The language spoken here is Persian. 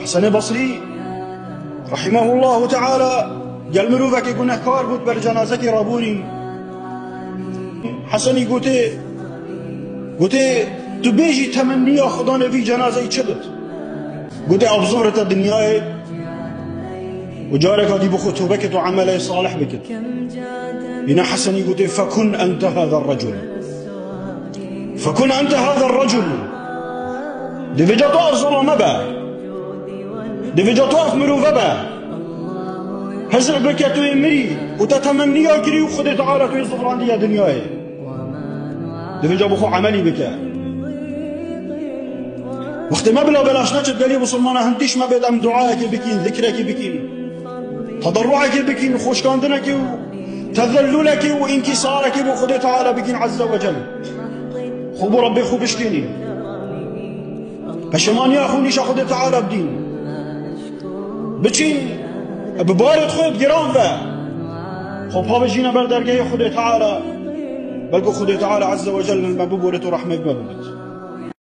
حسن بصري رحمه الله تعالى قال مروفك يقول كار بود بر جنازك رابوني حسني قلت تو بيجي تمني خدا نبي جنازه چبت قلت ابزورت الدنيا وجارك هذه بخطوبك وعمل صالح بك هنا حسني قلت فكن انت هذا الرجل فكن انت هذا الرجل دي في جاتو ارزولا مبا دي في جاتو افمرو فبا هزر بك تو يمري وتتمني اكري وخد تعالى تو يصفران دي دنياي دي في جابو خو عملي بك وقت ما بلاش نجد قالي بصمانا هنديش ما بيد ام دعائك بكين ذكرك بكين تضرعك بكين خوشكاندنك تذللك وانكسارك بخد تعالى بكين عز وجل خبو ربي خو بشكيني پشمان یا خونیش خود تعالی بدین بچین ببارد خود گران و خب ها بجینا بر درگاه خود تعالی بلکه خود تعالی عز وجل ما ببورت و رحمه ببورت